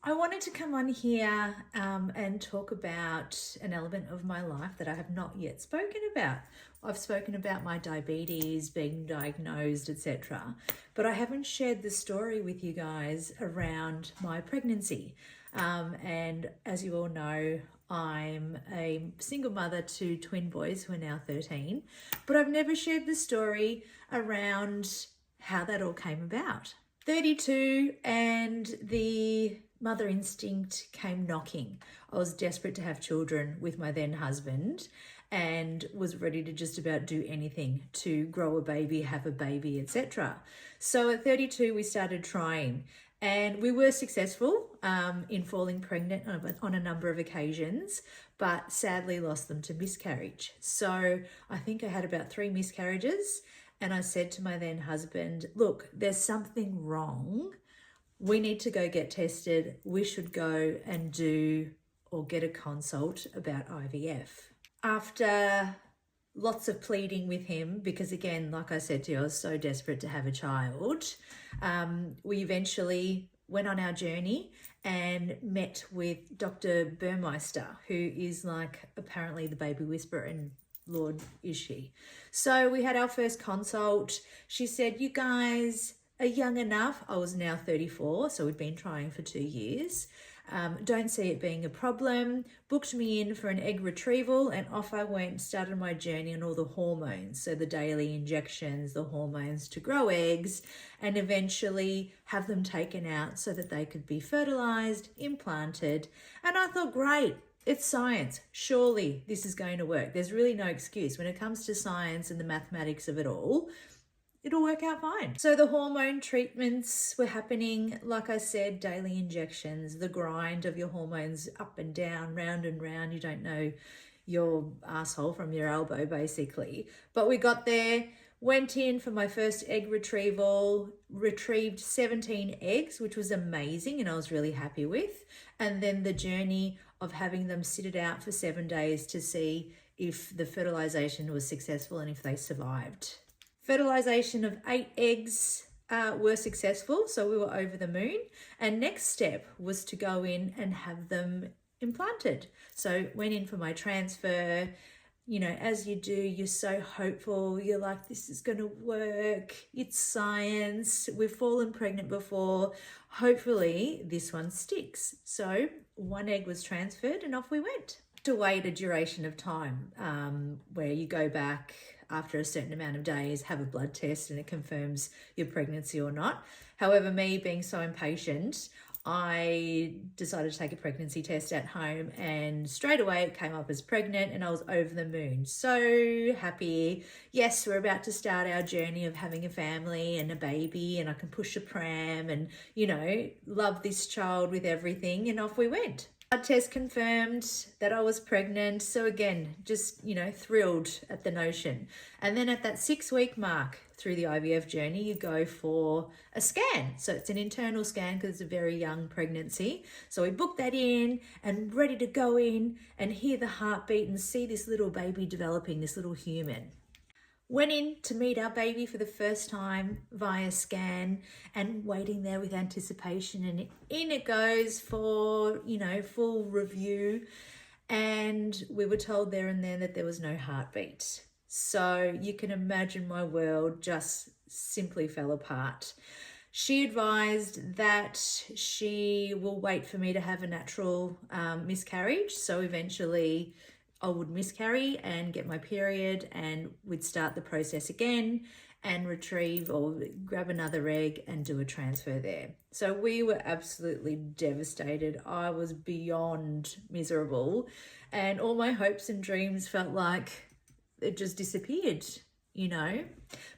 I wanted to come on here and talk about an element of my life that I have not yet spoken about. I've spoken about my diabetes, being diagnosed, etc. But I haven't shared the story with you guys around my pregnancy. And as you all know, I'm a single mother to twin boys who are now 13, but I've never shared the story around how that all came about. 32 and the mother instinct came knocking. I was desperate to have children with my then husband and was ready to just about do anything to grow a baby, have a baby, etc. So at 32, we started trying and we were successful in falling pregnant on a number of occasions, but sadly lost them to miscarriage. So I think I had about 3 miscarriages. And I said to my then husband, look, there's something wrong. We need to go get tested. We should go and do or get a consult about IVF. After lots of pleading with him, because again, like I said to you, I was so desperate to have a child, we eventually went on our journey and met with Dr. Burmeister, who is like apparently the baby whisperer, and Lord, is she. So we had our first consult. She said, you guys are young enough. I was now 34, so we'd been trying for 2 years. Don't see it being a problem. Booked me in for an egg retrieval and off I went, started my journey on all the hormones. So the daily injections, the hormones to grow eggs and eventually have them taken out so that they could be fertilized, implanted. And I thought, great. It's science. Surely this is going to work. There's really no excuse. When it comes to science and the mathematics of it all, it'll work out fine. So the hormone treatments were happening, like I said, daily injections, the grind of your hormones up and down, round and round. You don't know your asshole from your elbow, basically. But we got there, went in for my first egg retrieval, retrieved 17 eggs, which was amazing and I was really happy with. And then the journey of having them sit it out for 7 days to see if the fertilization was successful and if they survived. Fertilization of 8 eggs were successful, so we were over the moon. And next step was to go in and have them implanted. So went in for my transfer. You know, as you do, you're so hopeful. You're like, this is going to work. It's science. We've fallen pregnant before. Hopefully this one sticks. So 1 egg was transferred and off we went. To wait a duration of time where you go back after a certain amount of days, have a blood test and it confirms your pregnancy or not. However, me being so impatient, I decided to take a pregnancy test at home and straight away it came up as pregnant and I was over the moon. So happy. Yes, we're about to start our journey of having a family and a baby and I can push a pram and, you know, love this child with everything, and off we went. Blood test confirmed that I was pregnant. So again, just, you know, thrilled at the notion. And then at that 6-week mark through the IVF journey, you go for a scan. So it's an internal scan because it's a very young pregnancy. So we booked that in and ready to go in and hear the heartbeat and see this little baby developing, this little human. Went in to meet our baby for the first time via scan and waiting there with anticipation, and in it goes for, you know, full review. And we were told there and then that there was no heartbeat. So you can imagine my world just simply fell apart. She advised that she will wait for me to have a natural miscarriage. So eventually I would miscarry and get my period and we'd start the process again and retrieve or grab another egg and do a transfer there. So we were absolutely devastated. I was beyond miserable and all my hopes and dreams felt like it just disappeared, you know.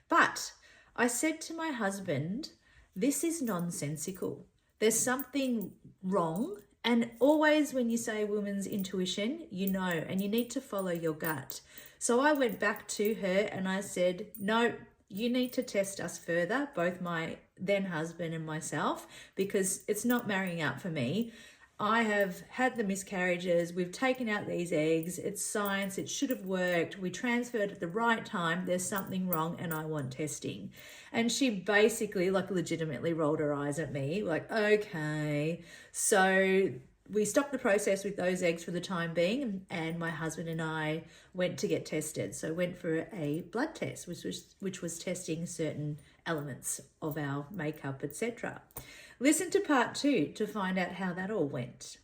But I said to my husband, this is nonsensical. There's something wrong. And always when you say women's intuition, you know, and you need to follow your gut. So I went back to her and I said, no, you need to test us further, both my then husband and myself, because it's not marrying up for me. I have had the miscarriages. We've taken out these eggs. It's science. It should have worked. We transferred at the right time. There's something wrong and I want testing. And she basically, like, legitimately rolled her eyes at me, like, okay. So we stopped the process with those eggs for the time being, and my husband and I went to get tested. So went for a blood test, which was testing certain elements of our makeup, etc. Listen to part 2 to find out how that all went.